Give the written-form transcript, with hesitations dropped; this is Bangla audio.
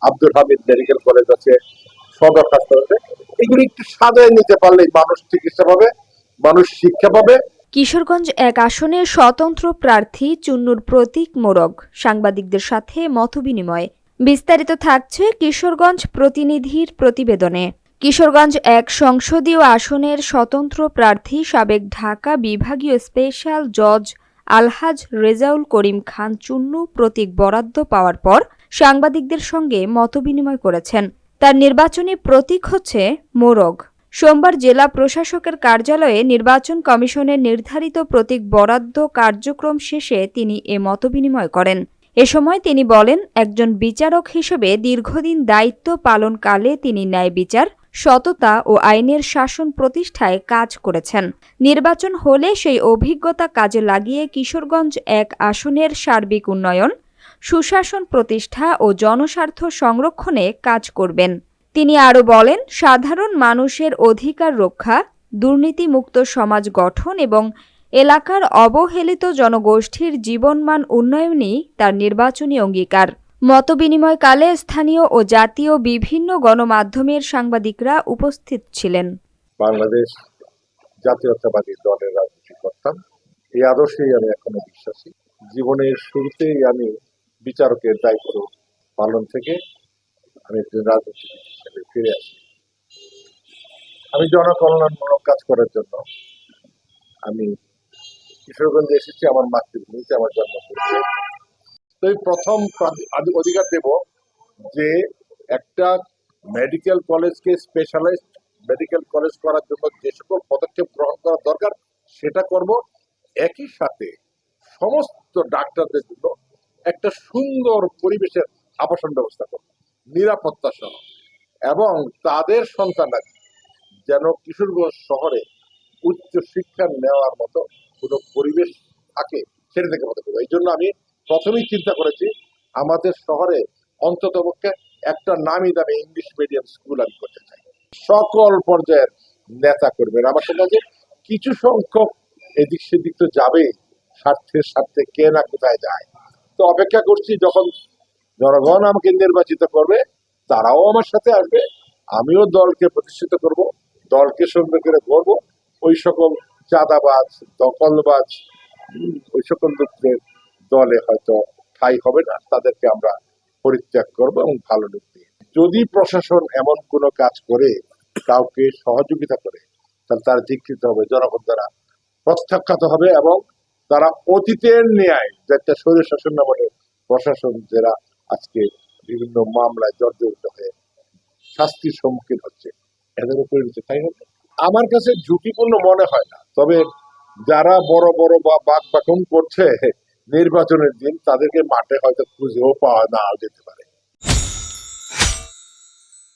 আব্দুল হামিদ মেডিকেল কলেজ আছে, সদর হাসপাতাল আছে। এগুলি একটু সাজায় নিতে পারলে মানুষ চিকিৎসা পাবে, মানুষ শিক্ষা পাবে। কিশোরগঞ্জ এক আসনে স্বতন্ত্র প্রার্থী চুন্নুর প্রতীক মোরগ সাংবাদিকদের সাথে মতবিনিময়। বিস্তারিত থাকছে কিশোরগঞ্জ প্রতিনিধির প্রতিবেদনে। কিশোরগঞ্জ এক সংসদীয় আসনের স্বতন্ত্র প্রার্থী সাবেক ঢাকা বিভাগীয় স্পেশাল জজ আলহাজ রেজাউল করিম খান চুন্নু প্রতীক বরাদ্দ পাওয়ার পর সাংবাদিকদের সঙ্গে মতবিনিময় করেছেন। তার নির্বাচনী প্রতীক হচ্ছে মোরগ। সোমবার জেলা প্রশাসকের কার্যালয়ে নির্বাচন কমিশনের নির্ধারিত প্রতীক বরাদ্দ কার্যক্রম শেষে তিনি এ মতবিনিময় করেন। এ সময় তিনি বলেন, একজন বিচারক হিসেবে দীর্ঘদিন দায়িত্ব পালনকালে তিনি ন্যায় বিচার, সততা ও আইনের শাসন প্রতিষ্ঠায় কাজ করেছেন। নির্বাচন হলে সেই অভিজ্ঞতা কাজে লাগিয়ে কিশোরগঞ্জ এক আসনের সার্বিক উন্নয়ন, সুশাসন প্রতিষ্ঠা ও জনস্বার্থ সংরক্ষণে কাজ করবেন। তিনি আরও বলেন, সাধারণ মানুষের অধিকার রক্ষা, দুর্নীতিমুক্ত সমাজ গঠন এবং এলাকার অবহেলিত জনগোষ্ঠীর জীবনমান উন্নয়নই তার নির্বাচনী অঙ্গীকার। মতবিনিময়কালে স্থানীয় ও জাতীয় বিভিন্ন গণমাধ্যমের সাংবাদিকরা উপস্থিত ছিলেন। বাংলাদেশ জাতীয়তাবাদী দলের রাজনীতি করতাম, এই আদর্শেই আমি এখনো বিশ্বাসী। জীবনের শুরুতেই আমি বিচারকের দায়িত্ব পালন থেকে আমি একজন রাজনীতিবিদ হিসেবে ফিরে আসি। আমি জনকল্যাণমূলক কাজ করার জন্য আমি কিশোরগঞ্জে এসেছি, আমার মাতৃভূমিতে আমার জন্ম হয়েছে। তো এই প্রথম অধিকার দেব যে একটা মেডিকেল কলেজকে স্পেশালাইজড মেডিকেল কলেজ করার জন্য যে সকল পদক্ষেপ গ্রহণ করা দরকার সেটা করব। একই সাথে সমস্ত ডাক্তারদের জন্য একটা সুন্দর পরিবেশের আবাসন ব্যবস্থা করব, নিরাপত্তা সহ, এবং তাদের সন্তানরা যেন কিশোরগঞ্জ শহরে উচ্চ শিক্ষা নেওয়ার মতো কোনো পরিবেশ থাকে সেটা থেকে মতো করবো। এই জন্য আমি প্রথমেই চিন্তা করেছি আমাদের শহরে অন্তত পক্ষে একটা নামি দামি ইংলিশ মিডিয়াম স্কুল আমি করতে চাই। সকল পর্যায়ের নেতা করবেন আমার সঙ্গে, কিছু সংখ্যক এদিক সেদিক তো যাবে, স্বার্থের স্বার্থে কে না কোথায় যায়। তো অপেক্ষা করছি যখন জনগণ আমাকে নির্বাচিত করবে তারাও আমার সাথে আসবে, আমিও দলকে প্রতিষ্ঠিত করব, দলকে সুন্দর করে করব। ওই সকল চাঁদাবাজ, দখলবাজ, ওই সকল লোকদের দলে হয়তো ঠাঁই হবে না, তাদেরকে আমরা পরিত্যাগ করব এবং ভালো লোক দিয়ে। যদি প্রশাসন এমন কোনো কাজ করে, কাউকে সহযোগিতা করে, তাহলে তার ধিকৃত হবে, জনগণ দ্বারা প্রত্যাখ্যাত হবে এবং তারা অতীতের ন্যায় একটা স্বৈর শাসন নামে প্রশাসন যারা আজকে বিভিন্ন মামলায় জর্জরিত হয়ে শাস্তির সম্মুখীন হচ্ছে, এদের পরিণতি তাই হবে। আমার কাছে ঝুঁকিপূর্ণ মনে হয় না, তবে যারা বড় বড় বা বাকবাকম করছে নির্বাচনের দিন তাদেরকে মাঠে হয়তো খুঁজেও পাওয়া না যেতে পারে।